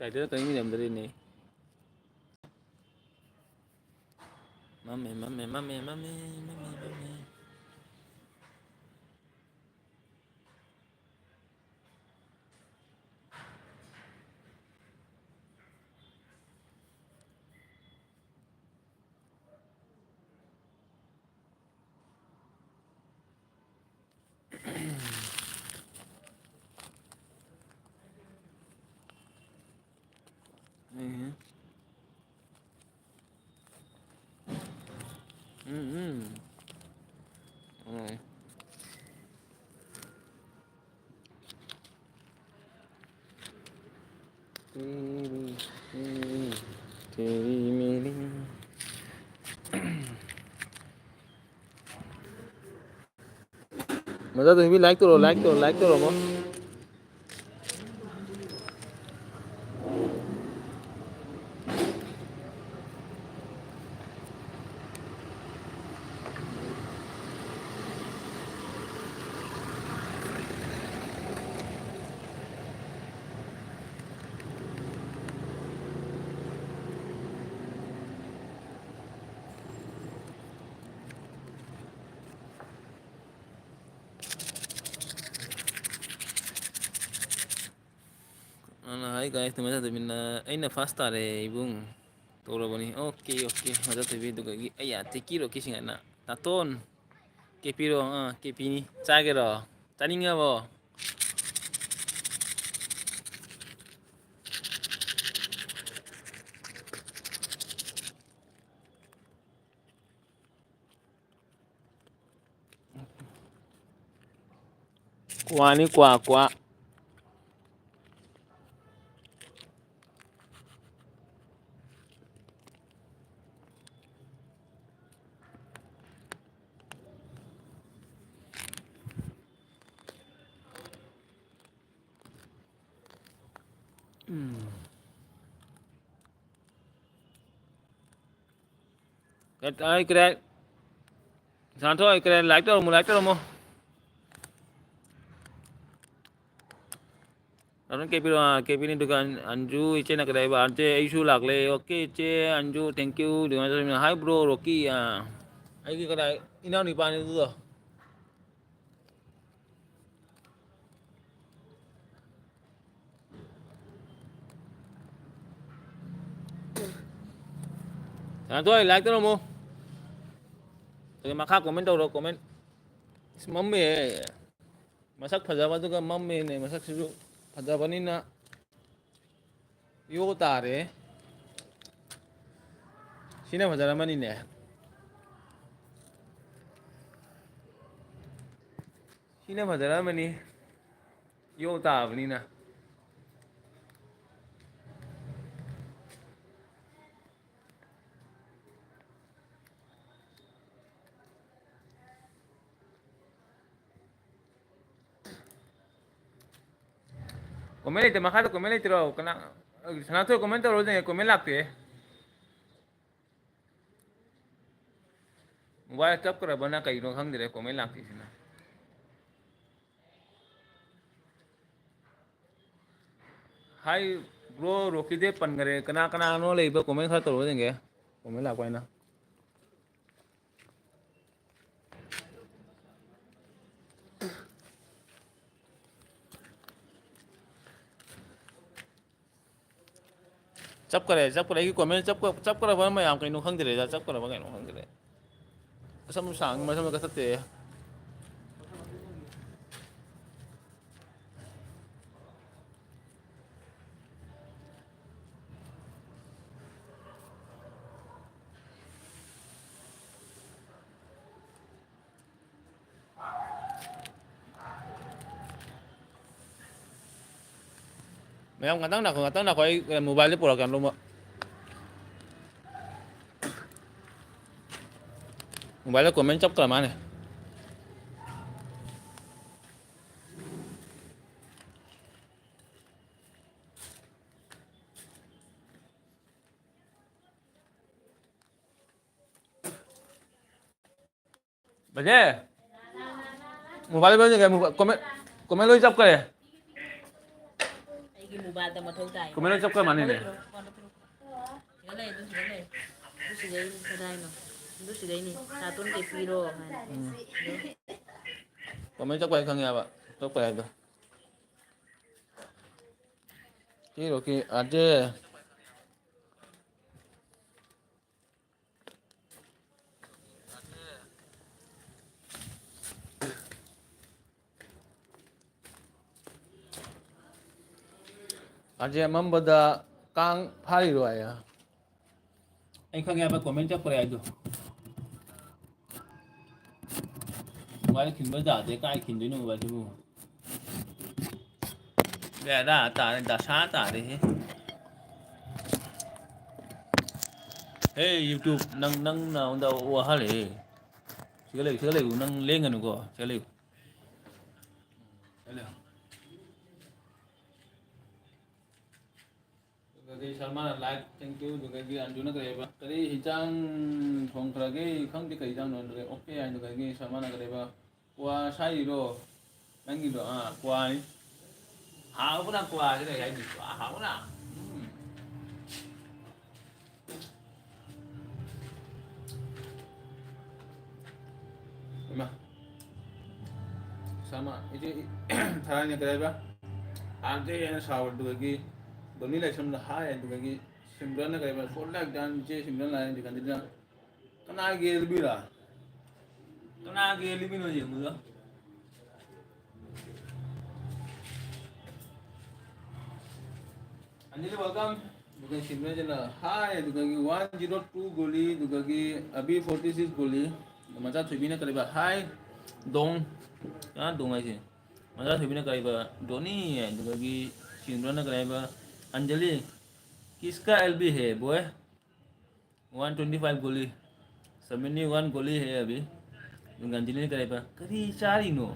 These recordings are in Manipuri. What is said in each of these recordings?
टाइटल कहीं भी नंबर नहीं mummy mummy mummy mummy mummy mummy तेरी मेरी मजा तुम भी लाइक तो रो मो हाय गाइस मजा तुम अना फर्स्ट तारे इबुंग तौरबनी ओके ओके मजा तुम दुगी अया तेकीरो किसिंगना तातोन केपीरो केपीनी चागेरो चानिंगाबो क्वानी क्वा क्वा cái cái sao thôi cái like đó mo Orang KP ni dugaan Anju ice nak kedai bar je isu lagle oke ice Anju thank you dengan saya hi bro Rocky ya ai cái kedai ina ni pan itu tu sao thôi like đó mo cái mà khác comment đâu rồi comment mummy masak fajawa tu kan mummy ne masak situ fajawa ni na yo tare sini fajawa mana ni sini fajawa mana yo tare ni na comment itu makanya comment itu loh kena sana tuh comment terus nih comment lagi mobile tap kera bana kayak itu hang dire comment lagi sih na hi bro Rocky deh pan करे kena anu ले इब comment खा terus nih comment lagi ना chấp करे cái comment chấp kera bana mày am kayak itu hang dire chấp kera bana kayak itu hang dire sam sang mà sam cái sate mày am ngatang nak kau mobile pura kan lo mobile comment chấp kera mana Baje mobile baje comment comment lo chấp करे Kemana cok ke mana nih? Kemana cok kayak kang ya pak? Cok kayak itu. Oke ada. Aja membeda kang hari doa ya. Kang ya pak komen cok kayak itu. Ngoài kinh bây giờ thì cái kinh đấy nó vậy chứ. Để đã tả sát tả đi. Hey YouTube nang nào đâu qua hả lệ. Sửa lại nang lên ngân của sửa lại. Cái Salman like thank you juga cái anh Juna cái ba. Cái hijang thong cái không thì cái hijang nó cái okay anh cái Salman cái ba. Qua sai rồi. Mang gì đó à qua ấy. Hảo cũng đang qua cái này cái gì hảo nào. Mà sama itu caranya kenapa? Ada yang sahur dua lagi, doni lagi sama hai dua lagi, sembilan kenapa? Soalnya dan je sembilan lain di kantornya, kena lebih lah, kena lebih nih mula. Anjir welcome, bukan sembilan je lah, hai dua lagi 102 goli, dua lagi abi 46 goli, macam tu bina kenapa? Hai dong. Kहाँ दूंगा इसे मजा से भी ना करेगा धोनी है तो कि सिमरन ना करेगा अंजलि किसका एलबी है बॉय 125 गोली सबने 1 गोली है अभी तो अंजलि ने करेगा करी चारी नो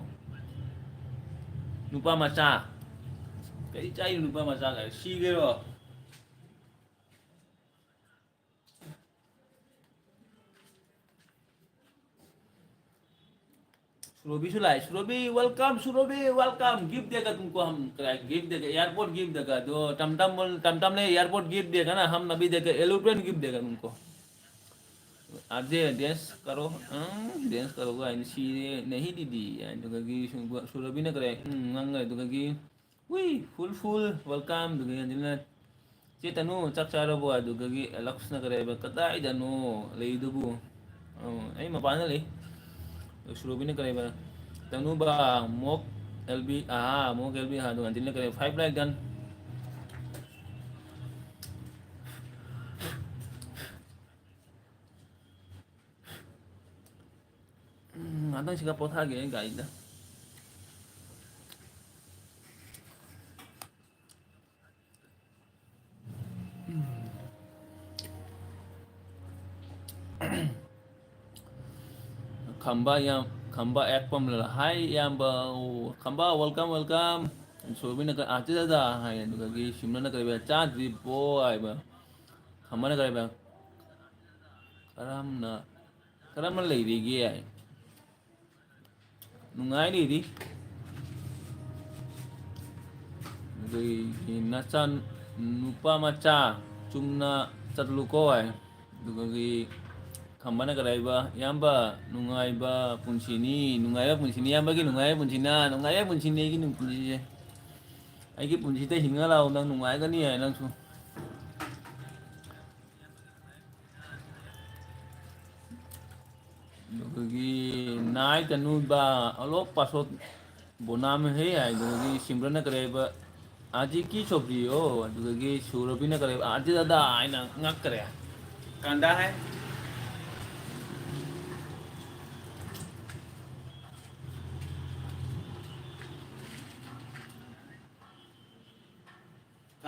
नुपा मचा करी चारी नुपा मचा कर सी गयो Surobi welcome gift देगा तुमको हम गिफ्ट देगा एयरपोर्ट गिफ्ट देगा जो टमटम ने एयरपोर्ट गिफ्ट देगा ना हम अभी देगा एरोप्लेन गिफ्ट देगा तुमको आज डांस करोगे सी नहीं दीदी तो कहीं सुरभि ने करे नंगे तो कहीं वही फुल वेलकम तो कहीं अंजना चेतनु चक्चारो बुआ तो कहीं लक्ष्य न करे कदा इधनो ले इधबु ऐ मपान ले सुरभि ने करे तनु बा मोक एलबी हाँ तो अंजना करे 5 like done ada sih kapot lagi guys dah khamba ek pam lah hai yang bau khamba welcome so bina ka ate da hai nu ka gi shimna na kare cha di bo ai ba khamba na kare ba karam na lei ri gi ai nungai đi đi rồi nasan nupa macha chungna chatluko ai rồi khambana karaiba yamba nungai ba punsini yamba ki nungai punsini ki nung punsi ai ki punsi te hinga lau nang nungai ka ni ai nang su rồi nai tanu ba alok pasot bonam he ai rồi simran na karaiba aji ki chopri o rồi surobi na karaiba aji dada ai na ngak kare kanda hai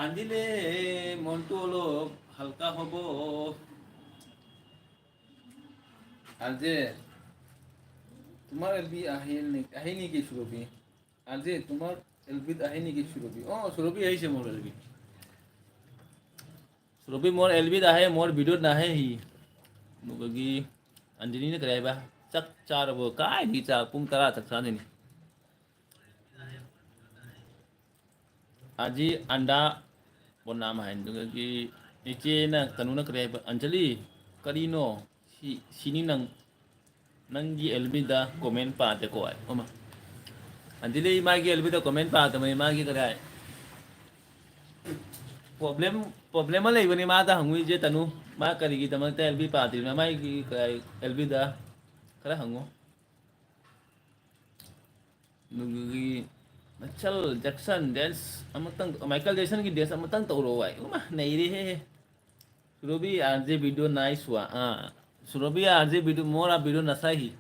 কান্দিলে মনটো অলপ হালকা হ'ব আজি তোমাৰ এলবি আহে নেকি সুৰভি আজি তোমাৰ এলবিত আহে নেকি সুৰভি সুৰভি আহিছে মোৰ এলবি সুৰভি মোৰ এলবিত আহে মোৰ ভিডিঅ'ত নাহে সি নকি আঞ্জলিনে करायबा ꯆꯥꯛ ꯆꯥꯔꯕꯣ ꯀꯥꯏꯗꯒꯤ ꯆꯥꯛ ꯄꯨꯡ 10 ꯆꯥꯛ ꯆꯥꯗꯣꯏꯅꯤ aji anda bon nama hain tu ki ice na kanuna kare anjali karino sini nang gi elbi da comment pa te ko ai oma anjali ma gi elbi da comment pa te ma gi kare problem ma lei bani ma ta hangui je tanu ma kari gi tamang te elbi pa ti na mai gi kare elbi da kare hango nugi Michael Jackson dance amatang Michael Jackson ki dance amatang toro ai uma nei re he Surobi RJ video nice wa Surobi RJ video mora video nasahi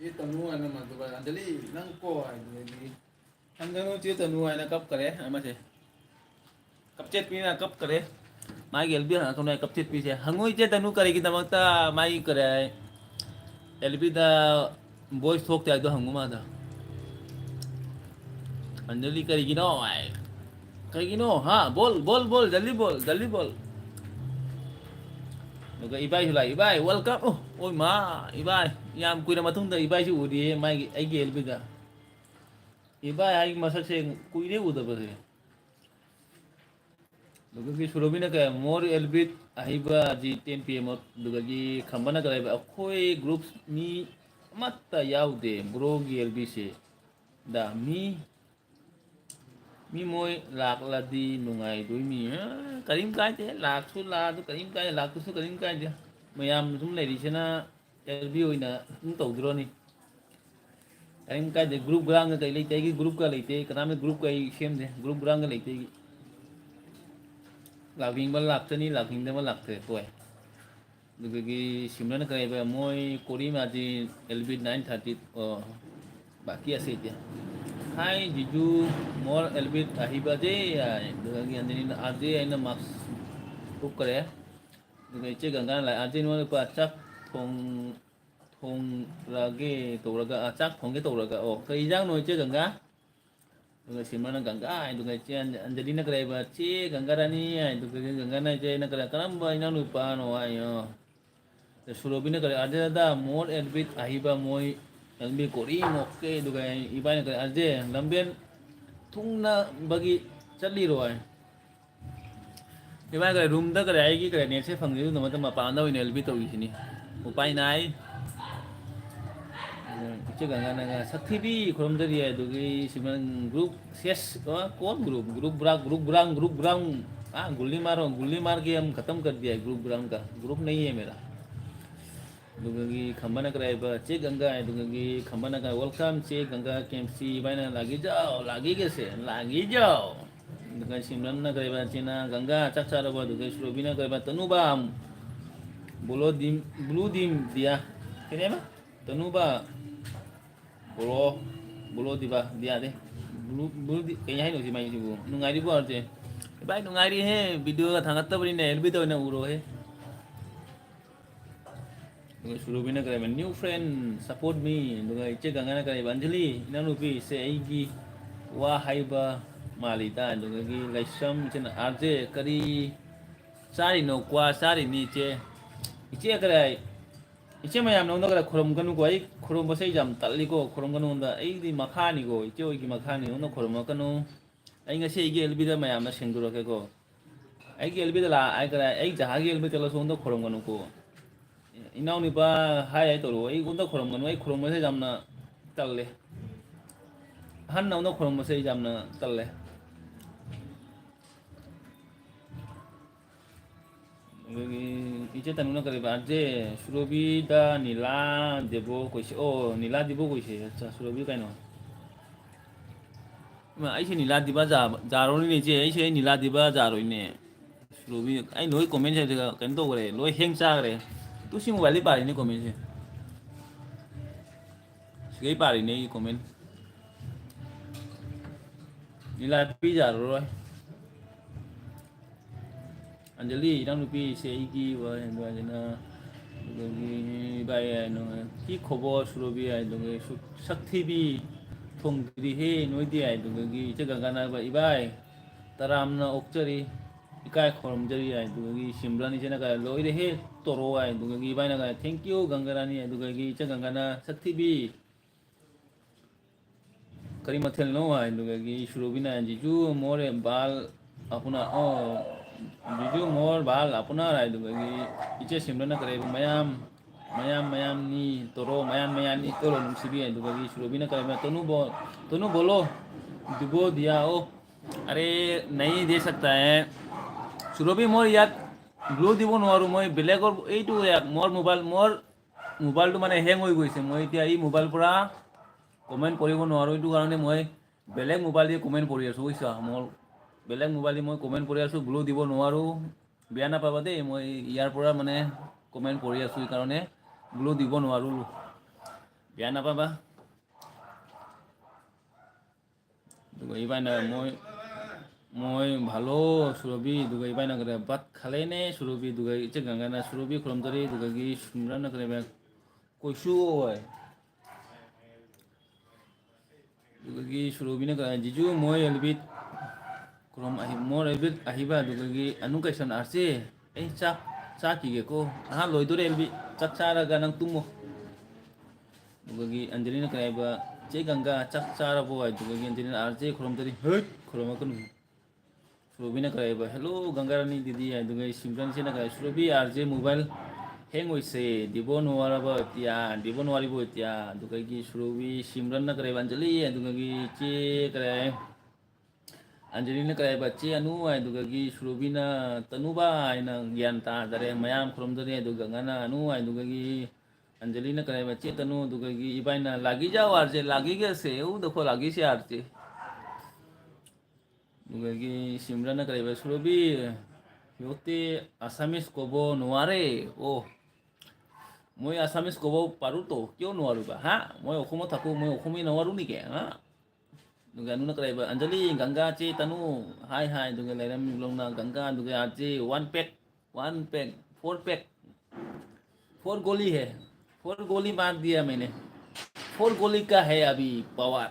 ये तनु आना मत बा अंजलि नंग को आई ये हंगनो ये तनु आना कब करे हम से कब चेत पी ना कब करे माई एलबी हाँ कौन कब चेत पी से हंगो ये तनु करेगी तमकता माई करे एलबी दा वॉइस थोक ते तो हंगो मा था अंजलि करेगी नो आई करेगी नो हाँ बोल बोल बोल जल्दी बोल nuga ibai hulai ibai welcome oh oi ma ibai yam kuina matung da ibai ju udi mai ai gel biga ibai ai masak se kuire uda base nuga ki surobina ka more elbit ahiba ji 10 pm nuga ji khambana ka ba khoi groups mi matta yaude bro gi elbi se da mi moi lak la di nungai doi mi karim kai te lak su la tu karim kai lak tu su karim kai je mayam sum lai di chena elbi oina tung tau dro ni karim kai de group grang ka lai te gi group ka lai te kana me group kai shem de group grang ka lai te gi lak wing ba lak chani lak wing de ma lak te toy du gi simran kai ba moi kori ma ji elbi 930 baki ase je Hai Jiju more elbit ahiba je dengan yang ini aje aina max book करे dengan ice gangga lai aje no pa chak thong rage to raga chak thong ke to raga o kai jang no ice gangga dengan simana gangga ai dengan ice anjali na करे ba che gangga rani ai dengan gangga na ice na करे karam ba ina lupa no ai yo surobi na करे aje da more elbit ahiba moi Lambi kori mokke dugai ibai na kare aje lambian thungna bagi chali roi ibai kare room da kare ai ki kare net se phang ju no ma ma pa na oi nelbi to gi ni upai nai che ganga na ga sakthi bi khorom da ri dugi siman group ses kon group brang gulli mar के हम खत्म कर दिया ग्रुप ब्रांड का ग्रुप नहीं है मेरा दुगंगी खंबाना कराए बा चे गंगा है दुगंगी खंबाना का वेलकम चे गंगा केएमसी बाइना लागी कैसे लागी जाओ दुगंगी सिमरन ना कराए बा चेना गंगा चचारा बा दुगंगी श्रोबिना कराए बा तनुबा ब्लू दिम दिया किने बा तनुबा बोलो दिबा दिया दे ब्लू कहीं है नोसी माई सिबु नुंगारी बो अर्जे भाई नुंगारी है वीडियो का थांगत बरी ने एलबी तो ना उरो है Surubina kare new friend support me duga iche gangana kare Anjali inanupi se aigi wa haiba malita duga gi laisam chen arje kari sari no kwa sari ni iche kare iche mayam no kare khorom ganu ko ai khorom basai jam talli ko khorom ganu da ai di makhani ko iche oi gi makhani no khorom kanu ai nga se gi elbi da mayam na sengduro ke ko ai gi elbi da la ai kare ai jaha gi elbi telo so no khorom ganu ko इनाउ निपा हाय आई तोरो आई उन्दा खोरम गनु आई खोरम से जामना तल्ले हन नाउ खोरम से जामना तल्ले इचे तनुना करे बाजे सुरबी दा नीला देबो कोइसे ओ नीला देबो कोइसे अच्छा सुरबी काइनो मा आइसे नीला दिबा जारोनी ने जे आइसे नीला दिबा जारोइने सुरबी आई लोई कमेन्ट से कन तो करे लोई हेंग चा करे tu si mobile pari ni komen sih segi pari ni komen nila pi jar rồi Anjali đang nupi seigi wa hendwa jena dogi bai no ki khobo surobi ai dogi sakthi bi थोंद्रिहे नोइदि आइदुगी चगंगाना इबाई तरामना ओक्चरी इकाय खोरमजरी आइदुगी सिमरानी जेना का लोइरेहे तोरो आइदुगी इबाइना का थैंक यू गंगारानी आइदुगी चगंगाना सक्तिबी करी मथेल नो आइदुगी शुरुबिना जीजू मोरे बाल अपना जीजू मोर बाल अपना आइदुगी इचे सिमराना करे मयाम मयाम मयाम नी तोरो मयाम नी तोरो नुसिबी आइदुगी शुरुबिना करे तनु बोलो दिबो दिया ओ अरे नहीं दे सकता है सुरभि मोर याद ग्लो দিব নোৱাৰো মই বেলেগৰ এইটো মোৰ মোবাইলটো মানে হেং হৈ গৈছে মই এতিয়া এই মোবাইল পৰা কমেন্ট কৰিব নোৱাৰো এইটো কাৰণে মই বেলেগ মোবাইল দি কমেন্ট কৰি আছো বুজিছা মোৰ বেলেগ মোবাইল দি মই কমেন্ট কৰি আছো গ্লো দিব নোৱাৰো বেয়া নাপাবা দেই মই ইয়াৰ পৰা মানে কমেন্ট কৰি আছো এই কাৰণে গ্লো দিব নোৱাৰো বেয়া নাপাবা এইবাৰ মই ভালো সুরভি দুগাই বাই না করে বাত খালে নে সুরভি দুগাই ইচ্ছে গঙ্গা না সুরভি খরমতরি দুগাই সুমরা না করে কইসু হয় দুগাই সুরভি না করে জিজু মই এলবিট খরম মোর এলবিট আহিবা দুগাই আনু কাইসান আরছে এই চা কি গে কো আহা লই দরে এলবি চাক চারা গানাং তুমো দুগাই অঞ্জলি না করে বা चे गंगा चाक चारा बो आई दुगाई अंजली आरजे खरमतरी हट खरमाकन सुरभि ना करे हेलो गंगारानी दीदी दुगाई सिमरान से ना करे सुरभि आरजे मोबाइल हेंग होइसे दिबो नवाराबो इतिया दिबो नवारिबो इतिया दुगाई की सुरभि सिमरान ना करे अंजलि दुगाई चे करे अंजलि ना करे बच्चे अनु आई दुगाई सुरभि ना तनुबा आई ना ज्ञान ता दरे मयाम खरमदरे दुगाई ना अनु आई दुगाई अंजलि ना करे बच्चे तनु दुगाई इबाई ना लागी जाओ आरजे लागी गेसे ओ देखो लागी से आरजे दुगाई सिमरान ना करे सुरभि সিহঁতে আছামিজ ক'ব নোৱাৰে মই আছামিজ ক'ব পাৰোঁতো কিয় নোৱাৰোঁ বা হা মই অসমত থাকোঁ মই অসমীয়া নোৱাৰোঁ নেকি হা দুগাই নুনা कराइबा अंजलि गंगा चे तनु हाय दुगाई लाइराम लंगना गंगा दुगाई आजे वन पैक 4 गोली है 4 गोली मार दिया मैंने 4 गोली का है अभी पावर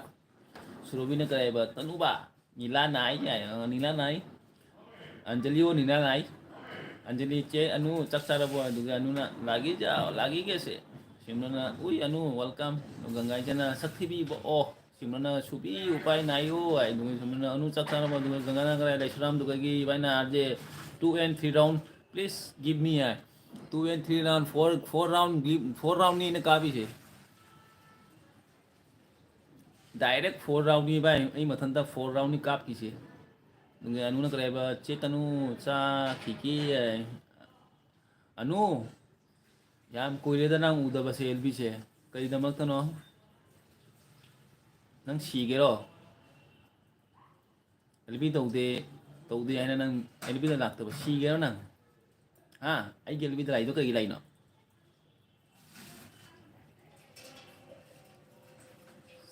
सुरभि ने कराइबा तनुबा नीला नाई अंजलि वो नीना नाई अंजलि चे अनु चक्सारबो दुगा अनु ना लागी कैसे सिमरना उई अनु वेलकम गंगा जना सक्तिबी ओ सिमरना सुबी उपाय नायो आई दुगा सिमरना अनु चक्सारबो दुगा गंगा ना करे लेशराम दुगा की बाइना RJ 2 and 3 round please give me 2 and 3 round 4 round नी ने काबी छे डायरेक्ट 4 राउंड नी बाय ए मथनता 4 राउंड नी काप की छे अनु ना करे चे तनु चा खिकी अनु याम कोइलेदा नang udabase elbi che kari damak tano nang sigero elbi taude aina nang elbi da lakta ba sigero nang ha ai elbi da lai do kai lai no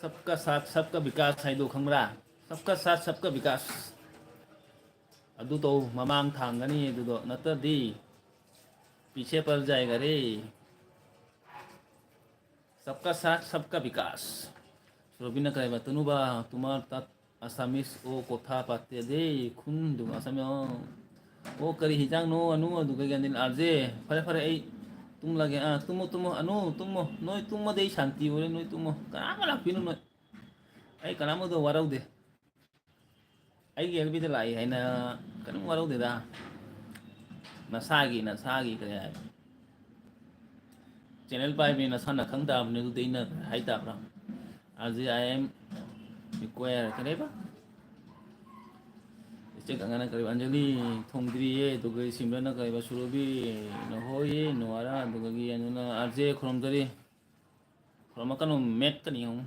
सबका साथ सबका विकास है दो खंगरा सबका साथ सबका विकास अदु तो ममांग थांगनी अदुदो नतदी पीछे पड़ जाएगा रे सबका साथ सबका विकास सुरभि ना करे तनुबा तुम्हार तात आसामिस ओ कोथा पाते दे खुन दु आसामी ओ करी हिजांग नो अनु दुगा गंदिन आरजे फरे ए तुम लगे तुम अनु तुम नोय तुम दे शांति ओरे नोय तुम कामा लापिनो नोय ai kanamo do warau de ai gel bi de lai hai na kanamo warau de da nasagi kare ai channel pai me nasa na khang da ne du de na hai ta pra as I am require kare ba che ganga na kare anjali thongdri ye to gai simra na kare ba surobi no ho ye no ara do gi anu na arje khomdari khromakano met kani hum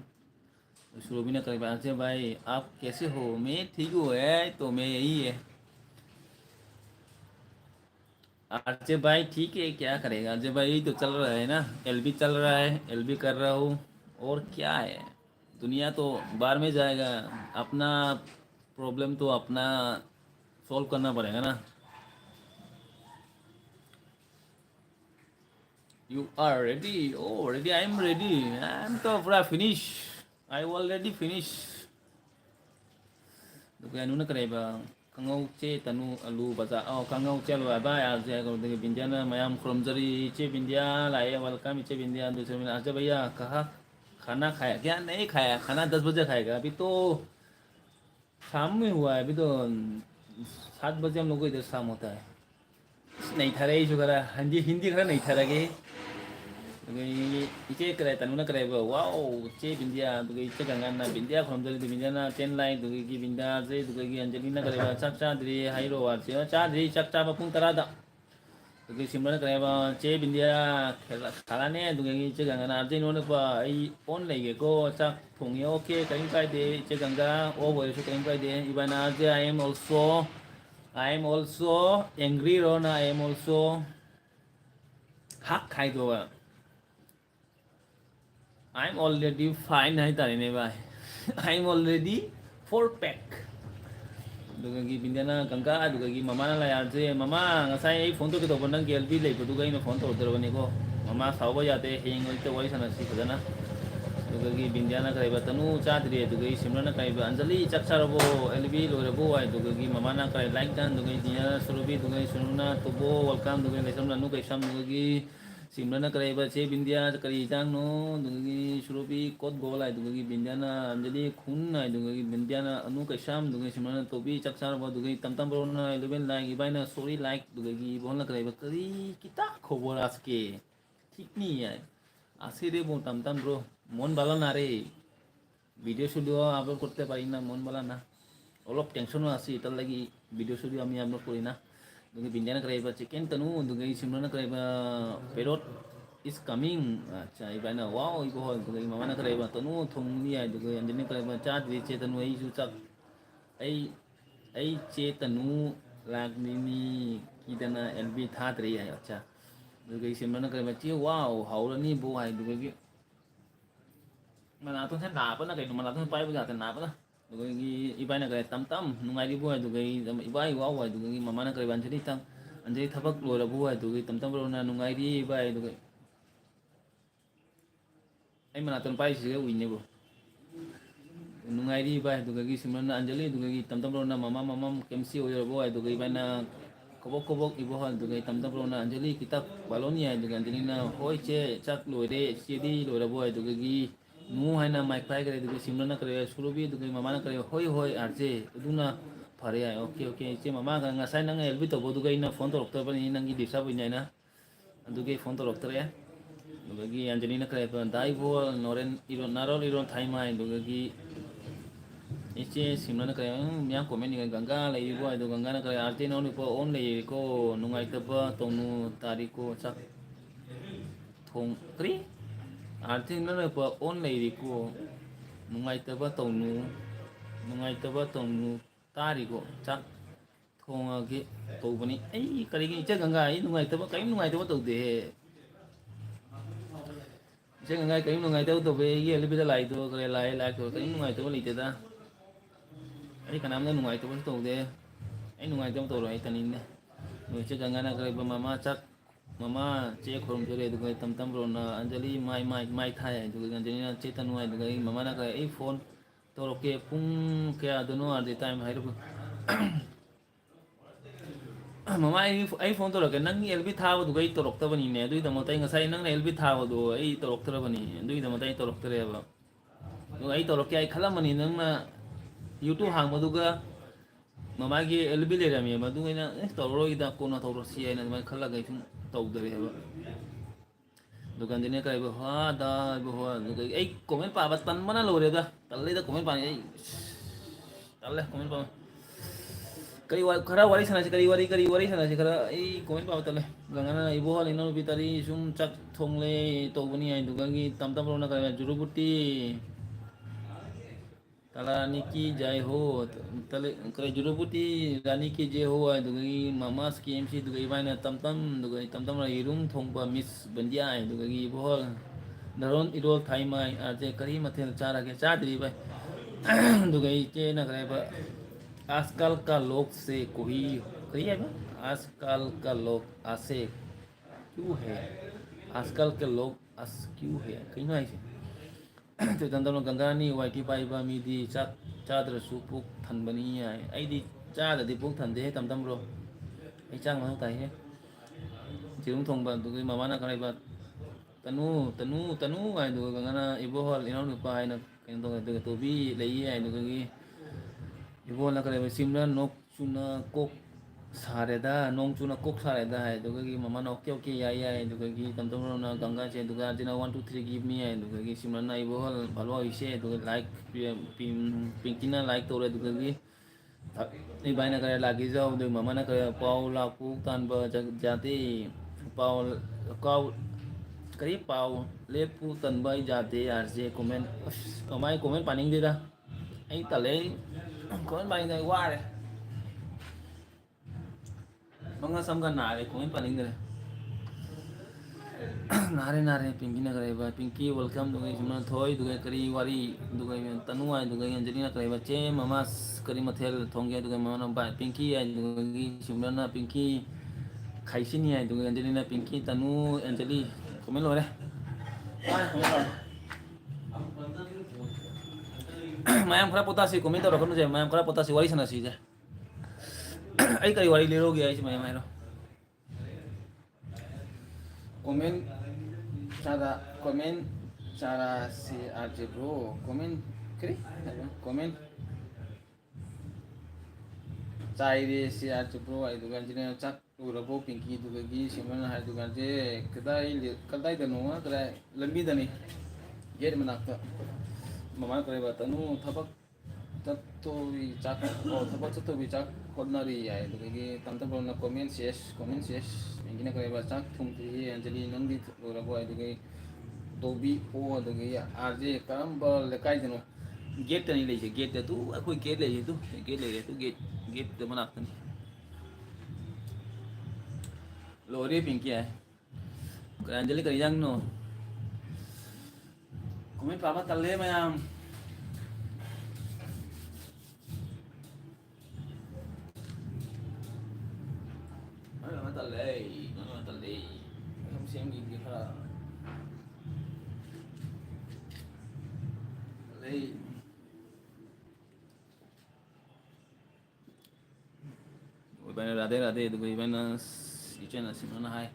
Surabhi ने कहा आरजे भाई आप कैसे हो मैं ठीक हूँ तो मैं यही है आरजे भाई ठीक है क्या करेगा आरजे भाई तो चल रहा है ना एलबी चल रहा है एलबी कर रहा हूँ और क्या है दुनिया तो बाहर में जाएगा अपना प्रॉब्लम तो अपना सॉल्व करना पड़ेगा ना you are ready oh ready I am तो पूरा finish I already finished. Kaya ano na kare ba kangau che tanu alu baza kangau che alu ba ya je ko de bindia na mayam kromjari che bindia लाए welcome che bindia दूसरे में आज भैया कहा खाना खाया क्या नहीं खाया खाना 10 बजे खाएगा अभी तो शाम में हुआ है अभी तो 7 बजे हम लोग को इधर शाम होता है नहीं था रे जो करा हिंदी हिंदी करा नहीं था रे 이제 그래 단una 그래 봐 와우 제 빈디야 누가 이제 강간나 빈디야 그럼들 빈디야나 텐라인 누가 기 빈다 제 누가 기 안젤리나 그래 봐 짝짜들이 하이로 와죠 짜들이 짝짜 바풍 따라다 누가 심나 그래 봐제 빈디야 칼라네 누가 이제 강간나 제 노는 봐이 온라인에고 짝 통이 오케이 그림 까이데 이제 강가 오버에서 그림 까이데 이바나 제 I am also angry Rona I am also hak खाइदो I'm already fine hai tari ne bhai I'm already 4 pack duga gi bindana kangka duga gi mama na la yar je mama ngasai ai phone to ke to bonang gel bi lei duga ina phone to dor bani ko mama sauba jate heng oi te wai sana si khadana duga gi bindana kai ba tanu cha dre duga gi simrana kai ba anjali chak charabo lb lo rabo ai duga gi mama na kai like dan duga gi dia surubi duga gi sununa to bo welcome duga gi lesam nu kai sam duga gi सिमरन करे बचे बिंदिया करी जांग नो दुगी शुरुबी कोट गोला दुगी बिंदिया ना अंजलि खून ना दुगी बिंदिया ना अनु कैशाम दुगी सिमरन तो भी चक्सार बो दुगी तमतम बरो ना इलेवन लाइक इबाई ना सॉरी लाइक दुगी बोलना करे बकरी किता खबर आज के ठीक नहीं है आसे रे बो तमतम ब्रो मन बाला ना रे ভিডিও স্টুডিও আপলোড করতে পারি না মন বলা না অলপ টেনশনও আছে এটার লাগি ভিডিও স্টুডিও আমি আপলোড করি না दुगी बिंदिया करे चिकन तनु दुगी सिमरन करे पेरोट is coming अच्छा इबाई ना वाओ इबो दुगी मामा ना करे तनु थोंगनी है दुगी अंजनी करे चा दि चे तनु आई सु चक आई चे तनु लागनी किदना एलबी था तरी है अच्छा दुगी सिमरन करे चे वाओ हाउरनी बो है दुगी mana tu saya napa na kayak mana tu pai buat napa na dugi ibai na kayak tam tam nungai di buat dugi ibai wow wow dugi mama na kayak banjiri tang anjiri thabak lo la buat dugi tam tam bro na nungai di ibai dugi ai mana tu pai sih win ni bro nungai di ibai dugi simran anjali dugi tam tam bro na mama mama kemsi oyo buat dugi ibai na kobok kobok ibu hal dugi tam tam bro na anjali kita baloni ya dugi anjali na hoi che chak lo de sidi lo la buat dugi nu hai na mic pai करे दुगी सिमरन ना करे शुरू भी दुगी मामा ना करे होय होय आरजे दुना फरे आय ओके ओके चे मामा का ngasai nang elbi to bodu gai na phone to rokta bani nang gi disa bu nyai na दुगी phone to rokta re दुगी Anjani ना करे dai bo noren iro narol iro thai mai दुगी इचे सिमरन ना करे म्या comment ni ganga lai bo ai du ganga na करे RJ no ni po on lai ko nungai ta ba tonu tari ko chak thong kri आर्थिक न ओन लेरिको नुंगाइतबा तौनु तारिको चाक थोंगागे तौबनी ऐ करिगे इचे गंगा ऐ नुंगाइतबा कई नुंगाइतबा तौदे इचे गंगा कई नुंगाइतबा तौबे ये लेबिदा लाइदो करे लाइ को कई नुंगाइतबा लेतेदा ऐ कनामने नुंगाइतबा तौदे ऐ नुंगाइतबा तौरो ऐ तनिने इचे गंगा ना करे मामा चाक mama che khorom jore dugai tam tam ro na anjali mai thai dugai anjali na che tanu ai dugai mama na ka ei phone to roke pung ke adono at the time hai ru mama ei phone to roke nang lb tha bu dugai to rok ta bani ne dui da motai ngasai nang lb tha bu do ei to rok tra bani dui da motai to rok tra ba du ei to rok ai khala mani nang na youtube hang ma duga mama gi lb le ra mi ma du ina to ro ida ko na to ro si ai na ma khala gai thum तौदरे है दुकान दिने का हा दा हो ए कमेंट पाबा तन मना लोरे दा तल्ले दा कमेंट पानी ए तल्ले कमेंट पा कई खरा वारी सना कई वारी सना खरा ए कमेंट पाबा तल्ले गंगाना इबो हल इनो बितारी सुम चक थोंगले तौबनी आई दुकान की तम तम रोना का जुरुबुटी तला रानी की जय हो तले करे जुरुबुटी रानी की जय हो आई दुगी मामा स्कीम सी दुगी बाय तम तम इरुम थोंपा मिस बंदिया आई दुगी बोल नरोन इरोल थाई माई आजे करी मथे चारा के चादरी बाय दुगी के न करे बा आजकल का लोग से कोई कही है बा आजकल का लोग आसे क्यों है आजकल के लोग आस क्यों है कहीं ना ऐसे ꯇꯝꯗꯝꯅ ꯒꯪꯒꯥꯅꯤ ꯋꯥꯏꯇꯤ ꯄꯥꯏꯕ ꯃꯤꯗꯤ ꯆꯥꯛ ꯆꯥꯗ꯭ꯔꯁꯨ ꯄꯨꯛ ꯊꯟꯕꯅꯤ ꯍꯥꯏ ꯑꯩꯗꯤ ꯆꯥꯗꯗꯤ ꯄꯨꯛ ꯊꯟꯗꯦꯍꯦ ꯇꯝꯗꯝꯕ꯭ꯔꯣ ꯑꯩ ꯆꯥꯛ ꯃꯊꯧ ꯇꯥꯏꯍꯦ ꯌꯦꯔꯨꯝ ꯊꯣꯡꯕ ꯑꯗꯨꯒꯤ ꯃꯃꯥꯅ ꯈꯔ ꯇꯅꯨ ꯇꯅꯨ ꯇꯅꯨ ꯍꯥꯏꯗꯨꯒ ꯒꯪꯒꯅ ꯏꯕꯣꯍꯜ ꯏꯅꯥꯎ ꯅꯨꯄꯥ ꯍꯥꯏꯅ ꯀꯩꯅꯣ ꯇꯧꯋꯦ ꯑꯗꯨꯒ ꯇꯣꯕꯤ ꯂꯩꯌꯦ ꯍꯥꯏꯗꯨꯗꯒꯤ ꯏꯕꯣꯍꯜꯅ ꯀꯔꯤꯕ ꯆꯤꯝꯔꯟ ꯅꯣꯛ ꯆꯨꯅ ꯀꯣꯛ ꯁꯥꯔꯦꯗ ꯅꯣꯡ ꯆꯨꯅ ꯀꯣꯛ ꯁꯥꯔꯦꯗ ꯍꯥꯏ ꯑꯗꯨꯒꯤ ꯃꯃꯥꯅ ꯑꯣꯀꯦ ꯑꯣꯀꯦ ꯌꯥꯏ ꯌꯥꯏ ꯑꯗꯨꯒꯤ ꯇꯝꯗꯧꯔꯣꯅ ꯒꯪꯒꯥꯁꯦ ꯑꯗꯨꯒ ꯑꯗꯨꯅ 1 2 3 ꯒꯤꯞ ꯃꯤ ꯍꯥꯏ ꯑꯗꯨꯗꯒꯤ ꯁꯤꯝꯔꯟꯅ ꯏꯕꯣꯍꯜ ꯐꯣꯂꯣ ꯑꯩꯁꯦ ꯑꯗꯨꯒ ꯂꯥꯏꯛ ꯄꯤꯡꯀꯤꯅ ꯂꯥꯏꯛ ꯇꯧꯔꯦ ꯑꯗꯨꯗꯒꯤ ꯏꯕꯥꯏꯅ ꯀꯔꯦ ꯂꯥꯛꯈꯤꯖꯧ ꯑꯗꯨꯒ ꯃꯃꯥꯅ ꯀꯔꯦ ꯄꯥꯎ ꯂꯥꯛꯄꯨ ꯇꯥꯟꯕ ꯖꯥꯇꯤ ꯄꯥꯎ ꯀꯥꯎ ꯀꯔꯤ ꯄꯥꯎ ꯂꯦꯞꯄꯨ ꯇꯟꯕ ꯌꯥꯗꯦ ꯌꯥꯔꯁꯦ ꯀꯣꯃꯦꯟ ꯑꯁ ꯀꯃꯥꯏ ꯀꯣꯃꯦꯟ ꯄꯥꯅꯤꯡꯗꯦꯗ ꯑꯩ ꯇꯜꯂꯦ ꯀꯣꯃꯦꯟ ꯄꯥꯅꯤꯡꯗꯦ ꯑꯩ ꯋꯥꯔꯦ ꯃꯉꯥ ꯁꯝꯒ ꯅꯥꯔꯦ ꯀꯣꯃꯦꯟ ꯄꯥꯅꯤꯡꯗ꯭ꯔꯦ ꯅꯥꯔꯦ ꯅꯥꯔꯦ ꯄꯤꯡꯀꯤꯅ ꯀꯔꯤꯕ ꯄꯤꯡꯀꯤ ꯋꯦꯜꯀꯝ ꯑꯗꯨꯒ ꯁꯨꯃꯅ ꯊꯣꯏ ꯑꯗꯨꯒ ꯀꯔꯤ ꯋꯥꯔꯤ ꯑꯗꯨꯒ ꯇꯅꯨ ꯍꯥꯏ ꯑꯗꯨꯒ ꯑꯟꯖꯂꯤꯅ ꯀꯔꯤꯕ ꯆꯦ ꯃꯃꯥꯁ ꯀꯔꯤ ꯃꯊꯦꯜ ꯊꯣꯡꯒꯦ ꯑꯗꯨꯒ ꯃꯃꯥꯅ ꯄꯤꯡꯀꯤ ꯍꯥꯏꯗꯨꯒꯤ ꯁꯤꯝꯔꯟꯅ ꯄꯤꯡꯀꯤ ꯈꯥꯏꯁꯤꯅꯤ ꯍꯥꯏ ꯑꯗꯨꯒ ꯑꯟꯖꯂꯤꯅ ꯄꯤꯡꯀꯤ ꯇꯅꯨ ꯑꯟꯖꯂꯤ ꯀꯣꯃꯦꯟ ꯂꯣꯏꯔꯦ ꯃꯌꯥꯝ ꯈꯔ ꯄꯣꯊꯥꯁꯤ ꯀꯣꯃꯦꯟ ꯇꯧꯔꯛꯀꯅꯨꯁꯦ ꯃꯌꯥꯝ ꯈꯔ ꯄꯣꯊꯥꯁꯤ ꯋꯥꯔꯤ ꯁꯥꯟꯅꯁꯤꯁꯦ ꯑꯩ ꯀꯔꯤ ꯋꯥꯔꯤ ꯂꯤꯔꯧꯒꯦ ꯑꯩꯁꯦ ꯃꯌꯥꯝ ꯍꯥꯏꯔꯣ komen cara si RJ bro komen kiri komen cairi si RJ bro itu kan jadi cak urabo pinky itu lagi siapa itu kan je kedai dan nuah kedai lebih dan nih dia di mana tuh mama kau ibarat nu thapak tattowi cak thapak tattowi cak ordinary ya itu lagi tante bro na komen ses yang kini kau ibarat cak thumti anjali nangdi urabo itu lagi tobi o itu lagi RJ karamba lekai jeno gate नहीं ले gate है तू कोई gate ले तू gate ले तू gate तो बनाता नहीं लोरी पिंकी है अंजलि करी जंग नो कमेंट पापा तल्ले मैम मैं तल्ले हम सेम गी खरा तल्ले Ibana राधे राधे तो ibana इचन सिमरन हाय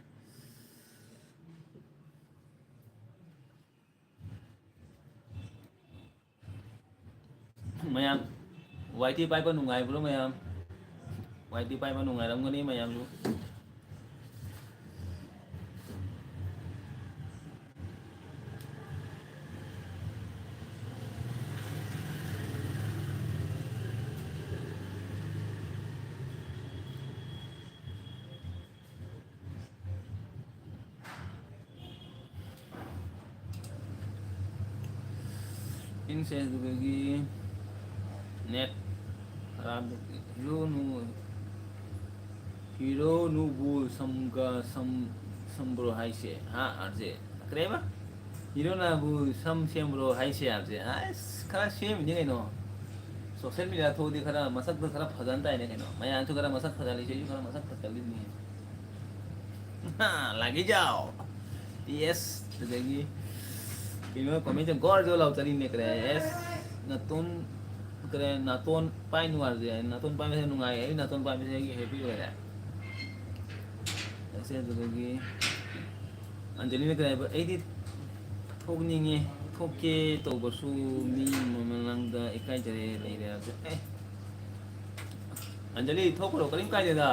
mayam YT पाइबा नुंगाइब्रो mayam YT पाइबा नुंगाइरमगनी mayam lu insen lagi net hero nubu sambro haise ha arje krema hero na bu sembro haise arje as kara shame ni no social media thodi kara masak kara phajan tai ne no मैं आंसू करा मसक फजाली चाहिए करा मसक फजाली नहीं हाँ लगी जाओ yes लगी Kino kami jeng gor jo lau tadi nek res natun kere naton pai nuar je naton pai mese nungai naton pai mese gi happy ho ya ऐसे तो लगी अंजलि ने कहा ऐ दी थोक निंगे थोक के तो बसु मी ममनंग दा इकाई जरे ले रे ए अंजलि थोक रो करीम काय देदा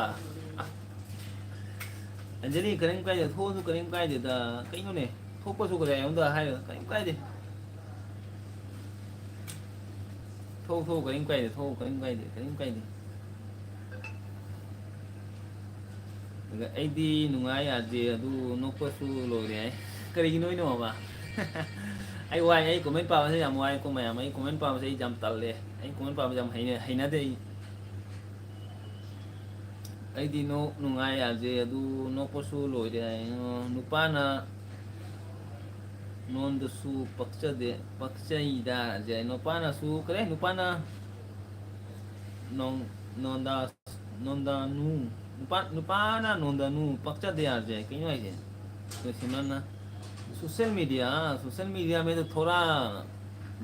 अंजलि करीम काय दे थो सु करीम काय देदा कइनो ने थोपसु 그래 온다 하여 करीम काय दे थो करीम काय दे थो करीम काय दे ꯑꯩꯗꯤ ꯅꯨꯡꯉꯥꯏ ꯌꯥꯗꯦ ꯑꯗꯨ ꯅꯣꯛꯄꯁꯨ ꯂꯣꯏꯔꯦ ꯀꯔꯤꯒꯤꯅꯣ ꯏꯅꯣꯕ ꯑꯩ ꯋꯥꯏ ꯑꯩ ꯀꯣꯃꯦꯟ ꯄꯥꯕꯁꯦ ꯌꯥꯝ ꯋꯥꯏꯀꯣ ꯃꯌꯥꯝ ꯑꯩ ꯀꯣꯃꯦꯟ ꯄꯥꯕꯁꯦ ꯑꯩ ꯌꯥꯝ ꯇꯜꯂꯦ ꯑꯩ ꯀꯣꯃꯦꯟ ꯄꯥꯕꯁꯦ ꯌꯥꯝ ꯍꯩꯅꯗꯦ ꯑꯩꯗꯤ ꯅꯨꯡꯉꯥꯏ ꯌꯥꯗꯦ ꯑꯗꯨ ꯅꯣꯛꯄꯁꯨ ꯂꯣꯏꯔꯦ ꯅꯨꯄꯥꯅ ꯅꯣꯟꯗꯁꯨ ꯄꯛꯆꯩꯗ ꯅꯨꯄꯥꯅꯁꯨ ꯀꯔꯦ ꯅꯨꯄꯥꯅ नोंदानु नुपाना नोंदानु पक्चा दे आ जाए कहीं ऐसे तो सिमरन सोशल मीडिया में तो थोड़ा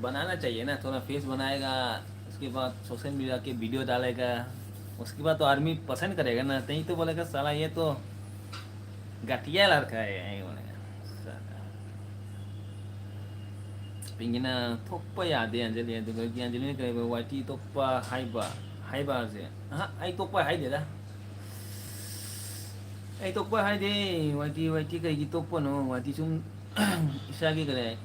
बनाना चाहिए ना, थोड़ा फेस बनाएगा, उसके बाद सोशल मीडिया के वीडियो डालेगा, उसके बाद तो आर्मी पसंद करेगा ना, नहीं तो बोलेगा साला ये तो घटिया लड़का है, यही बोलेगा साला। ꯄꯤꯡꯒꯤꯅ ꯊꯣꯛꯄ ꯌꯥꯗꯦ ꯑꯟꯖꯂꯤ ꯑꯗꯨꯒ ꯑꯟꯖꯂꯤꯅ ꯀꯔꯤꯕ ꯋꯥꯏꯇꯤ ꯇꯣꯛꯄ ꯍꯥꯏꯕꯁꯦ ꯑꯩ ꯇꯣꯛꯄ ꯍꯥꯏꯗꯦꯗ, ꯑꯩ ꯇꯣꯛꯄ ꯍꯥꯏꯗꯦ, ꯋꯥꯏꯇꯤ ꯀꯩꯒꯤ ꯇꯣꯛꯄꯅꯣ, ꯋꯥꯏꯇꯤ ꯁꯨꯝ ꯏꯁꯥꯒꯤ ꯀꯔꯤ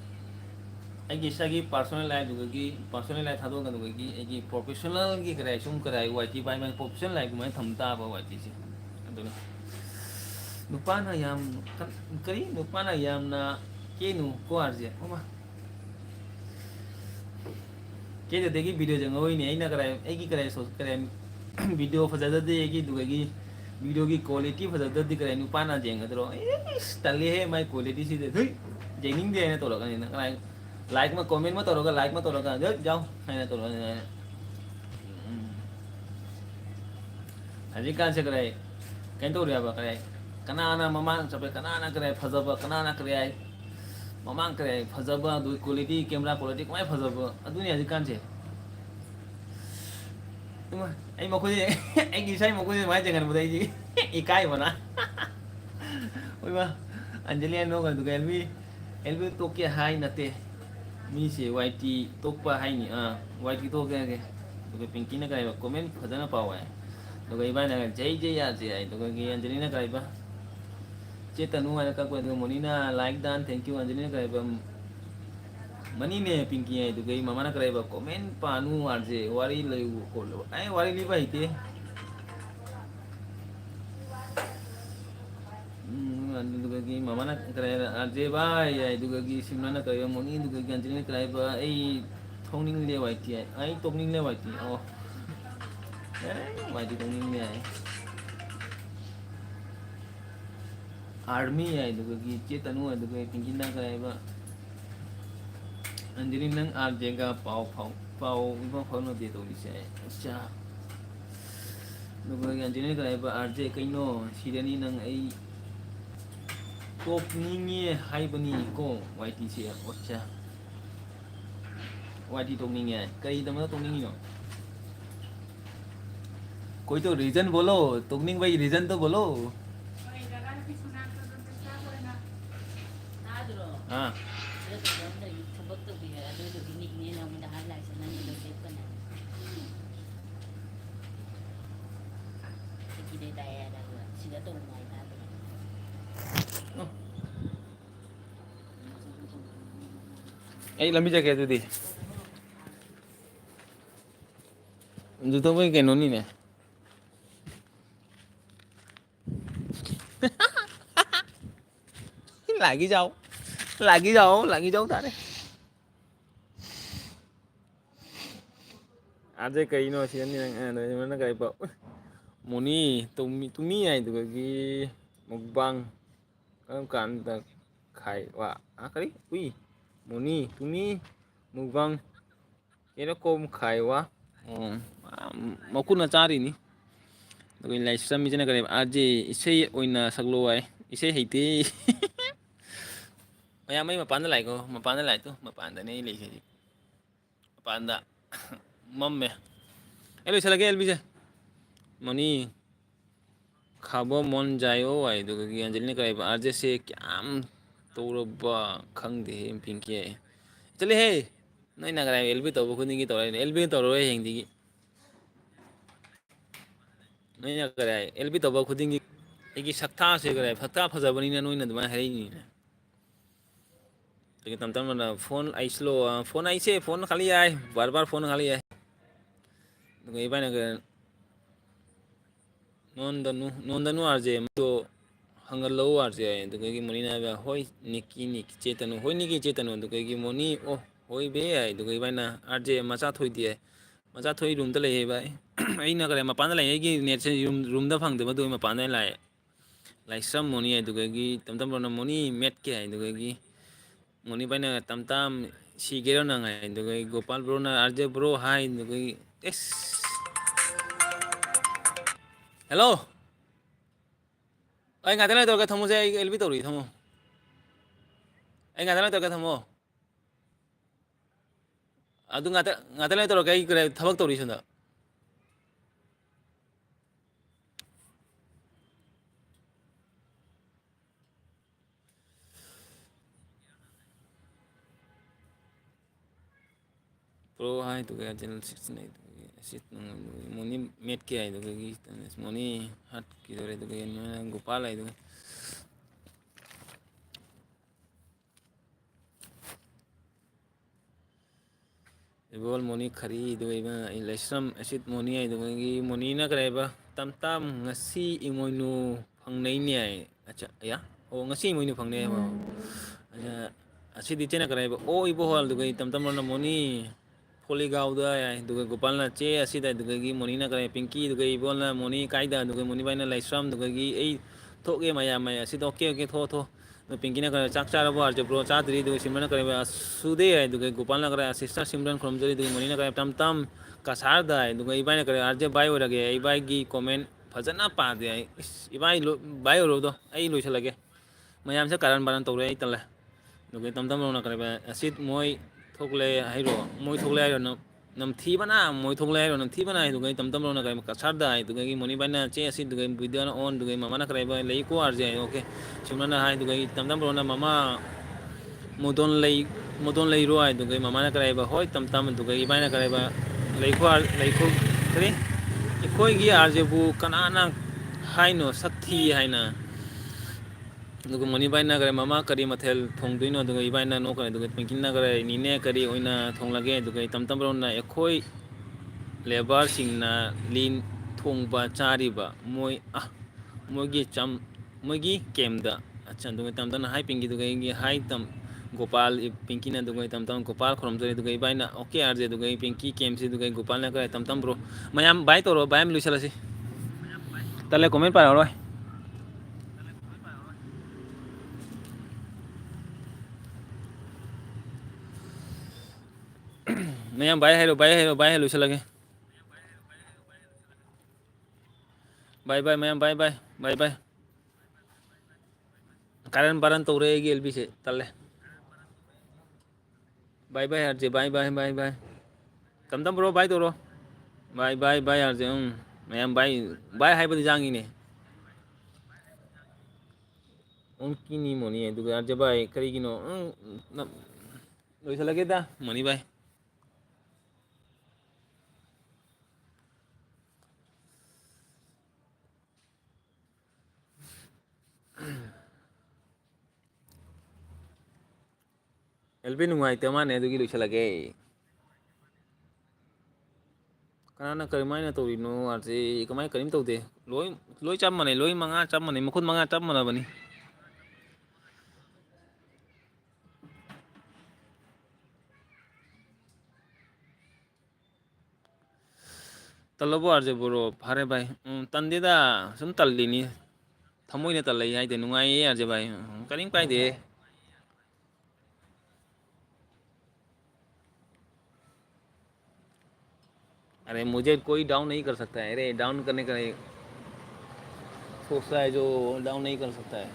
ꯑꯩꯒꯤ ꯏꯁꯥꯒꯤ ꯄꯥꯔꯁꯣꯅꯦꯜ ꯂꯥꯏꯐ ꯊꯥꯗꯣꯛꯑꯒ ꯑꯗꯨꯒꯤ ꯑꯩꯒꯤ ꯄ꯭ꯔꯣꯐꯦꯁꯅꯦꯜꯒꯤ ꯀꯔꯤ ꯁꯨꯝ ꯀꯔꯤ ꯋꯥꯏꯇꯤ ꯄꯥꯏ ꯃꯥꯏ ꯄ꯭ꯔꯣꯐꯦꯁꯅꯦꯜ ꯂꯥꯏꯐ ꯀꯃꯥꯏꯅ ꯊꯝ ꯇꯥꯕ ꯋꯥꯏꯇꯤꯁꯦ ꯑꯗꯨꯅ ꯅꯨꯄꯥꯅ ꯌꯥꯝ ꯀꯔꯤ ꯅꯨꯄꯥꯅ ꯌꯥꯝꯅ ꯀꯦꯅꯨ ꯀꯣ ꯑꯥꯔꯖꯦ ꯑꯃ ꯀꯦꯗꯗꯒꯤ ꯚꯤꯗꯤꯑꯣ ꯌꯦꯡꯉꯣꯏꯅꯦ ꯑꯩꯅ ꯀꯔꯥꯏ ꯑꯩꯒꯤ ꯀꯔꯥꯏ ꯚꯤꯗꯤꯑꯣ ꯐꯖꯗꯗꯤ ꯑꯩꯒꯤ ꯑꯗꯨꯒꯤ ꯚꯤꯗꯤꯑꯣꯒꯤ ꯀ꯭ꯋꯥꯂꯤꯇꯤ ꯐꯖꯗꯗꯤ ꯀꯔꯥꯏ ꯅꯨꯄꯥꯅ ꯌꯦꯡꯒꯗ꯭ꯔꯣ, ꯏꯁ ꯇꯜꯂꯦꯍꯦ ꯃꯥꯏ ꯀ꯭ꯋꯥꯂꯤꯇꯤꯁꯤꯗꯤ ꯊꯨꯏ ꯌꯦꯡꯅꯤꯡꯗꯦ ꯍꯥꯏꯅ ꯇꯧꯔꯛꯀꯅꯤꯅ ꯀꯔꯥꯏ ꯂꯥꯏꯛ ꯑꯃ ꯀꯣꯃꯦꯟ ꯑꯃ ꯇꯧꯔꯒ ꯂꯥꯏꯛ ꯑꯃ ꯇꯧꯔꯒ ꯖꯠ ꯌꯥꯎ ꯍꯥꯏꯅ ꯇꯧꯔꯛꯀꯅꯤ. ꯍꯧꯖꯤꯛꯀꯥꯟꯁꯦ ꯀꯔꯥꯏ ꯀꯩꯅꯣ ꯇꯧꯔꯦꯕ ꯀꯔꯥꯏ ꯀꯅꯥꯅ ꯃꯃꯥꯡ ꯆꯠꯄ ꯀꯅꯥꯅ ꯀꯔꯥꯏ ꯐꯖꯕ ꯀꯅꯥꯅ ꯀꯔꯥꯏ ꯃꯃꯥꯡ ꯀꯔꯥꯏ ꯐꯖꯕ ꯑꯗꯨ ꯀ꯭ꯋꯥꯂꯤꯇꯤ ꯀꯦꯃꯦꯔꯥ ꯀ꯭ꯋꯥꯂꯤꯇꯤ ꯀꯃꯥꯏꯅ ꯐꯖꯕ ꯑꯗꯨꯅꯤ ꯍꯧꯖꯤꯛꯀꯥꯟꯁꯦ. ꯑꯩ ꯃꯈꯣꯏꯁꯦ ꯑꯩꯒꯤ ꯏꯁꯩ ꯃꯈꯣꯏꯁꯦ ꯁꯨꯃꯥꯏꯅ ꯆꯦꯟꯒꯟꯕꯗ ꯑꯩꯁꯦ ꯏꯀꯥꯏꯕꯅ ꯑꯣꯏꯕ ꯑꯟꯖꯂꯤ ꯅꯣꯛꯀꯅꯨ ꯑꯗꯨꯒ ꯑꯦꯜꯕꯤ ꯇꯣꯛꯀꯦ ꯍꯥꯏ ꯅꯠꯇꯦ ꯃꯤꯁꯦ ꯋꯥꯏꯇꯤ ꯇꯣꯛꯄ ꯍꯥꯏꯅꯤ ꯋꯥꯏꯇꯤ ꯇꯣꯛꯀꯦ ꯍꯥꯏꯒꯦ ꯑꯗꯨꯒ ꯄꯤꯡꯀꯤꯅ ꯀꯔꯤꯕ ꯀꯣꯃꯦꯟ ꯐꯖꯅ ꯄꯥꯎ ꯍꯥꯏ ꯑꯗꯨꯒ ꯏꯕꯥꯅ ꯖꯩ ꯖꯩ ꯌꯥꯁꯦ ꯍꯥꯏ ꯑꯗꯨꯒ ꯑꯟꯖꯂꯤꯅ ꯀꯔꯤꯕ ꯆꯦꯇꯅꯨ ꯍꯥꯏꯅ ꯀꯛꯄ ꯑꯗꯨꯒ ꯃꯣꯅꯤꯅ ꯂꯥꯏꯛ ꯗꯥꯟ ꯊꯦꯡꯀ꯭ꯌꯨ ꯑꯟꯖꯂꯤꯅ ꯀꯔꯤꯕ ꯃꯅꯤꯅꯦ ꯄꯤꯡꯀꯤ ꯍꯥꯏ ꯑꯗꯨꯒ ꯃꯃꯥꯅ ꯀꯔꯤꯕ ꯀꯣꯃꯦꯟ ꯄꯥꯅꯨ ꯑꯥꯔꯖꯦ ꯋꯥꯔꯤ ꯂꯩꯕ ꯈꯣꯠꯂꯕ ꯑꯩ ꯋꯥꯔꯤ ꯂꯤꯕ ꯍꯩꯇꯦ. ꯑꯗꯨꯗꯒꯤ ꯃꯃꯥꯅ ꯀꯔꯤ ꯑꯥꯔꯖꯦ ꯚꯥꯏ ꯍꯥꯏ ꯑꯗꯨꯒꯤ ꯁꯤꯝꯔꯟꯅ ꯀꯔꯤꯕ ꯃꯣꯅꯤ ꯑꯗꯨꯒ ꯑꯟꯖꯂꯤꯅ ꯀꯔꯤꯕ ꯑꯩ ꯊꯣꯛꯅꯤꯡꯂꯦ ꯋꯥꯏꯇꯤ ꯍꯥꯏ ꯑꯩ ꯇꯣꯛꯅꯤꯡꯂꯦ ꯋꯥꯏꯇꯤ ꯑꯣ ꯋꯥꯏꯇꯤ ꯇꯣꯛꯅꯤꯡꯂꯦ ꯍꯥꯏ ꯑꯥꯔꯃꯤ ꯍꯥꯏ ꯑꯗꯨꯒꯤ ꯆꯦꯇꯅꯨ ꯑꯗꯨꯒ ꯄꯤꯡꯀꯤꯅ ꯀꯔꯤꯕ अंजलि नंग आरजेगा पाव इबा फाउनदे तौरिसे अच्छा नुगो अंजलि कराइबा आरजे कइनो सिरनी नंग आई टोकनिंगे हाइबनी को वाइटी से अच्छा वाइटी टोकनिंगे कई दम टोकनिंगिनो कोई तो रीजन बोलो टोकनिंग भाई रीजन तो बोलो हाँ ấy làm bây giờ cái gì dù tôi với cái nón này nè lại cái dấu ta đấy આજે કઈ નો છે મને કઈ Mouni તુમી ai cái mukbang kamu kan tak khai wa kali ui moni tumi mukbang kira kom khai wa makuna chari ni doi lai sam mi jena kare aje isei oina saklo ai isei heite maya mai mapan da lai ko mapan da lai tu mapan da nei lai se mapan da mamme elo salage elbi je moni khabo mon jayo ai do gi anjali kai ba arje se kyam tawraba khangde pinki ai chale he nai na gara elbi to khuni gi to elbi to ro heng di nai na gara elbi to khuding gi igi sakta se gara sakta phajabani na noi na duma hai ni लेकिन तम तम ना फोन आई स्लो फोन आई से फोन खाली आए बार फोन खाली आए तो ये बार ना नोंदनु आरजे तो हंगर लो आरजे तो कहीं मोनी ना होई निकी चेतनु होई निकी चेतनु तो कहीं मोनी ओ होई बे आई तो कहीं बार ना आरजे मचा थोई दिए मचा थोई रूम तो ले भाई आई ना करे मपान लाए कि नेट से रूम दा फंग दे बदो मपान लाए लाइक सम मोनी आई तो कहीं तम तम ना मोनी मेट के आई तो कहीं मोनी बाय ना तम तम सीगेरो ना आई तो कहीं गोपाल ब्रो ना आरजे ब्रो हाई तो कहीं S hello anh ngài thế này tôi cái thông xe anh biết tàu đi thông anh ngài thế này tôi cái thông ꯑꯗꯨ ꯉꯥꯛꯇ ꯂꯩ ꯇꯧꯔꯛꯀꯦ ꯑꯩ ꯊꯕꯛ ꯇꯧꯔꯤ ꯁꯣꯝꯗ ꯄ꯭ꯔꯣ ꯍꯥꯏꯗꯨꯒ ꯆꯦꯅꯦꯜ 16 ꯃꯣꯅꯤ ꯃꯦꯠꯀꯦ ꯍꯥꯏꯗꯨꯒꯤ ꯃꯣꯅꯤ ꯍꯥꯠꯈꯤꯗꯧꯔꯦ ꯑꯗꯨꯒ ꯒꯣꯄꯥꯜ ꯍꯥꯏꯗꯨꯒ ꯏꯕꯣꯜ ꯃꯣꯅꯤ ꯈꯔꯤꯗꯨꯒ ꯂꯩꯁ꯭ꯔꯝ ꯑꯦꯁꯤꯠ ꯃꯣꯅꯤ ꯍꯥꯏꯗꯨꯒꯤ ꯃꯣꯅꯤꯅ ꯀꯔꯤꯕ ꯇꯝ ꯇꯝ ꯉꯁꯤ ꯏꯃꯣꯏꯅꯨ ꯐꯪꯅꯩꯅꯦ ꯍꯥꯏ ꯑꯠꯆꯥ ꯑꯌꯥ ꯑꯣ ꯉꯁꯤ ꯏꯃꯣꯏꯅꯨ ꯐꯪꯅꯩ ꯍꯥꯏꯕ ꯑꯁꯤꯗꯤ ꯆꯦꯅ ꯀꯔꯤꯕ ꯑꯣ ꯏꯕꯣꯍꯣꯜ ꯑꯗꯨꯒ ꯇꯝ ꯇꯝꯅ ꯃꯣꯅꯤ ꯐꯣꯂꯤꯒꯥꯎꯗ ꯌꯥꯏ ꯑꯗꯨꯒ ꯒꯣꯄꯥꯜꯅ ꯆꯦ ꯑꯁꯤꯗ ꯑꯗꯨꯗꯒꯤ ꯃꯣꯅꯤꯅ ꯀꯔꯤ ꯄꯤꯡꯀꯤ ꯑꯗꯨꯒ ꯏꯕꯣꯜꯅ ꯃꯣꯅꯤ ꯀꯥꯏꯗ ꯑꯗꯨꯒ ꯃꯣꯅꯤꯕꯥꯏꯅ ꯂꯥꯏꯁ꯭ꯔꯝ ꯑꯗꯨꯗꯒꯤ ꯑꯩ ꯊꯣꯛꯑꯦ ꯃꯌꯥꯝ ꯑꯁꯤꯗ ꯑꯣꯀꯦ ꯑꯣꯀꯦ ꯊꯣꯛꯑꯣ ꯄꯤꯡꯀꯤꯅ ꯀꯔꯤ ꯆꯥꯛ ꯆꯥꯔꯕ ꯍꯥꯏꯔꯁꯦ ꯆꯥꯗ꯭ꯔꯤ ꯑꯗꯨꯒ ꯁꯤꯃꯅ ꯀꯔꯤ ꯁꯨꯗꯦ ꯑꯗꯨꯒ ꯒꯣꯄꯥꯜꯅ ꯀꯔꯤ ꯁꯤꯁꯇꯔ ꯁꯤꯝꯔꯟ ꯈꯨꯔꯨꯝꯖꯔꯤ ꯑꯗꯨꯒ ꯃꯣꯅꯤꯅ ꯀꯔꯤ ꯇꯝ ꯇꯝ ꯀꯁꯥꯔꯗ ꯑꯗꯨꯒ ꯏꯕꯥꯏꯅ ꯀꯔꯤ ꯑꯥꯔꯖꯦ ꯕꯥꯏ ꯑꯣꯏꯔꯒꯦ ꯏꯕꯥꯏꯒꯤ ꯀꯣꯃꯦꯟ ꯐꯖꯅ ꯄꯥꯗꯦ ꯑꯩ ꯏꯕꯥꯏ ꯕꯥꯏ ꯑꯣꯏꯔꯣꯗꯣ ꯑꯩ ꯂꯣꯏꯁꯤꯜꯂꯒꯦ ꯃꯌꯥꯝꯁꯦ ꯀꯥꯔꯟ ꯕꯥꯔꯟ ꯇꯧꯔꯦ ꯑꯩ ꯇꯜꯂꯦ ꯑꯗꯨꯒ ꯇꯝ ꯇꯝꯅ ꯀꯔꯤꯕ ꯑꯁꯤ ꯃꯣꯏ ꯊꯣꯛꯂꯦ ꯍꯥꯏꯔꯣ ꯃꯣꯏ ꯊꯣꯛꯂꯦ ꯍꯥꯏꯔꯣ ꯅꯝꯊꯤꯕꯅ ꯃꯣꯏ ꯊꯣꯛꯂꯦ ꯍꯥꯏꯔꯣ ꯅꯝꯊꯤꯕꯅ ꯍꯥꯏꯗꯨꯒ ꯑꯩ ꯇꯝ ꯇꯝꯅ ꯀꯔꯤ ꯀꯁꯥꯔꯗ ꯍꯥꯏꯗꯨꯒꯤ ꯃꯣꯅꯤꯕꯥꯏꯅ ꯆꯦ ꯑꯁꯤꯗꯨꯒ ꯚꯤꯗꯤꯑꯣꯅ ꯑꯣꯟꯗꯨꯒ ꯃꯃꯥꯅ ꯀꯔꯤꯕ ꯂꯩꯀꯣ ꯑꯥꯔꯖꯦ ꯑꯣꯀꯦ ꯁꯨꯃꯅ ꯍꯥꯏꯗꯨꯒ ꯑꯩ ꯇꯝ ꯇꯝꯕ꯭ꯔꯣꯅ ꯃꯃꯥ ꯃꯨꯗꯣꯟ ꯂꯩꯔꯣ ꯍꯥꯏꯗꯨꯒ ꯃꯃꯥꯅ ꯀꯔꯤꯕ ꯍꯣꯏ ꯇꯝ ꯇꯝ ꯑꯗꯨꯒ ꯏꯕꯥꯏꯅ ꯀꯔꯤꯕ ꯂꯩꯈꯣ ꯀꯔꯤ ꯑꯩꯈꯣꯏꯒꯤ ꯑꯥꯔꯖꯦꯕꯨ ꯀꯅꯥꯅ ꯍꯥꯏꯅꯣ ꯁꯛꯊꯤ ꯍꯥꯏꯅ ꯑꯗꯨꯒ ꯃꯅꯤꯕꯥꯏꯅ ꯀꯔꯤ ꯃꯃꯥ ꯀꯔꯤ ꯃꯊꯦꯜ ꯊꯣꯡꯗꯣꯏꯅꯣ ꯑꯗꯨꯒ ꯏꯕꯥꯏꯅ ꯅꯣꯛꯈ꯭ꯔꯦ ꯑꯗꯨꯒ ꯄꯤꯡꯀꯤꯅ ꯀꯔꯤ ꯅꯤꯅꯦ ꯀꯔꯤ ꯑꯣꯏꯅ ꯊꯣꯡꯂꯒꯦ ꯑꯗꯨꯒ ꯇꯝ ꯇꯝꯕ꯭ꯔꯣꯅ ꯑꯩꯈꯣꯏ ꯂꯦꯕꯔꯁꯤꯡꯅ ꯂꯤꯟ ꯊꯣꯡꯕ ꯆꯥꯔꯤꯕ ꯃꯣꯏꯒꯤ ꯀꯦꯝꯗ ꯑꯠꯆꯥ ꯑꯗꯨꯒ ꯇꯝ ꯇꯝꯅ ꯍꯥꯏ ꯄꯤꯡꯀꯤꯗꯨꯒ ꯑꯩꯒꯤ ꯍꯥꯏ ꯒꯣꯄꯥꯜ ꯄꯤꯡꯀꯤꯅ ꯑꯗꯨꯒ ꯇꯝ ꯇꯝ ꯒꯣꯄꯥꯜ ꯈꯨꯔꯨꯝꯖꯔꯤ ꯑꯗꯨꯒ ꯏꯕꯥꯏꯅ ꯑꯣꯀꯦ ꯑꯥꯔꯖꯦ ꯑꯗꯨꯒ ꯄꯤꯡꯀꯤ ꯀꯦꯝꯁꯤ ꯑꯗꯨꯒ ꯒꯣꯄꯥꯜꯅ ꯀꯔꯤ ꯇꯝ ꯇꯝꯕ꯭ꯔꯣ ꯃꯌꯥꯝ ꯕꯥꯏ ꯇꯧꯔꯣ ꯕꯥꯏ ꯑꯃ ꯂꯣꯏꯁꯤꯜꯂꯁꯤ ꯇꯜꯂꯦ ꯀꯣꯃꯦꯟ ꯄꯥꯔꯔꯣꯏ ꯃꯌꯥꯝ ꯕꯥꯏ ꯍꯥꯏꯔꯣ ꯕꯥꯏ ꯍꯥꯏꯔ ꯂꯣꯏꯁꯤꯜꯂꯒꯦ ꯕꯥꯏ ꯕꯥꯏ ꯃꯌꯥꯝ ꯕꯥꯏ ꯀꯥꯔꯟ ꯕꯥꯔꯟ ꯇꯧꯔꯦ ꯑꯩꯒꯤ ꯑꯦꯜꯕꯤꯁꯦ ꯇꯜꯂꯦ ꯕꯥꯏ ꯕꯥꯏ ꯑꯥꯔꯖꯦ ꯕꯥꯏ ꯇꯝ ꯇꯝ ꯕ꯭ꯔꯣ ꯕꯥꯏ ꯇꯧꯔꯣ ꯕꯥꯏ ꯑꯥꯔꯖꯦ ꯃꯌꯥꯝ ꯕꯥꯏ ꯍꯥꯏꯕꯗꯤ ꯌꯥꯡꯉꯤꯅꯦ ꯑꯣꯡꯀꯤꯅꯤ ꯃꯣꯅꯤ ꯑꯗꯨꯒ ꯑꯥꯔꯖꯦ ꯕꯥꯏ ꯀꯔꯤꯒꯤꯅꯣ ꯂꯣꯏꯁꯤꯜꯂꯒꯦꯗ ꯃꯣꯅꯤ ꯕꯥꯏ ꯑꯦꯜꯕꯤ ꯅꯨꯡꯉꯥꯏꯇ ꯃꯥꯅꯦ ꯑꯗꯨꯒꯤ ꯂꯣꯏꯁꯤꯜꯂꯒꯦ ꯀꯅꯥꯅ ꯀꯔꯝꯃꯥꯏꯅ ꯇꯧꯔꯤꯅꯣ ꯑꯥꯔꯖꯦ ꯀꯃꯥꯏꯅ ꯀꯔꯤꯝ ꯇꯧꯗꯦ ꯂꯣꯏ ꯆꯞ ꯃꯥꯟꯅꯩ ꯂꯣꯏ ꯃꯉꯥ ꯆꯞ ꯃꯥꯟꯅꯩ ꯃꯈꯨꯠ ꯃꯉꯥ ꯆꯞ ꯃꯥꯟꯅꯕꯅꯤ ꯇꯜꯂꯕꯣ ꯑꯥꯔꯖꯦ ꯕ꯭ꯔꯣ ꯐꯔꯦ ꯚꯥꯏ ꯇꯟꯗꯦꯗ ꯁꯨꯝ ꯇꯜꯂꯤꯅꯤ ꯊꯃꯣꯏꯅ ꯇꯜꯂꯛꯏ ꯍꯥꯏꯗꯤ ꯅꯨꯡꯉꯥꯏꯌꯦ ꯑꯥꯔꯖꯦ ꯚꯥꯏ ꯀꯔꯤꯝ ꯀꯥꯏꯗꯦ अरे मुझे कोई डाउन नहीं कर सकता है अरे डाउन करने का सोचता है जो डाउन नहीं कर सकता है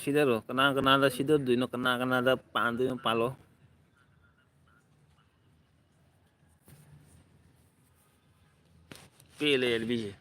ꯁꯤꯗꯔꯣ ꯀꯅꯥꯗ ꯁꯤꯗꯗꯣꯏꯅꯣ ꯀꯅꯥꯗ ꯄꯥꯟꯗꯣꯏꯅꯣ ꯄꯥꯜꯂꯣ ꯄꯦꯜꯂꯦ ꯑꯦꯜꯕꯤꯁꯦ